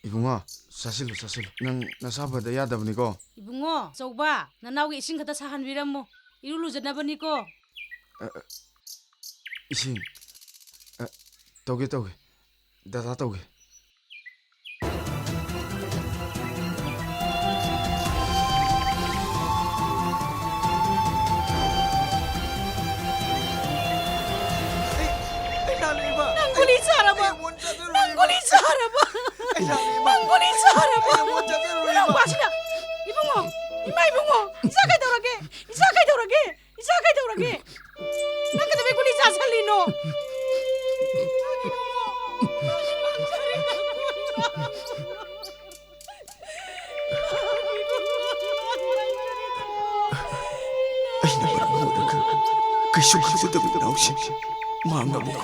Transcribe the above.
이붕어 사실로 난 나사바다 야다보니까 이붕어 저봐 나나오게 이신 갖다 사한비람모 이룰로 전나보니까 이신 떠게 다다 떠게 낭군이 살아봐 낭군이 살아봐 이런 맛이다 이붕어 이붕어 이사가이 돌아게 나한테 왜 군이 자살리노 그 흉악스럽게 나오시 마음가 보고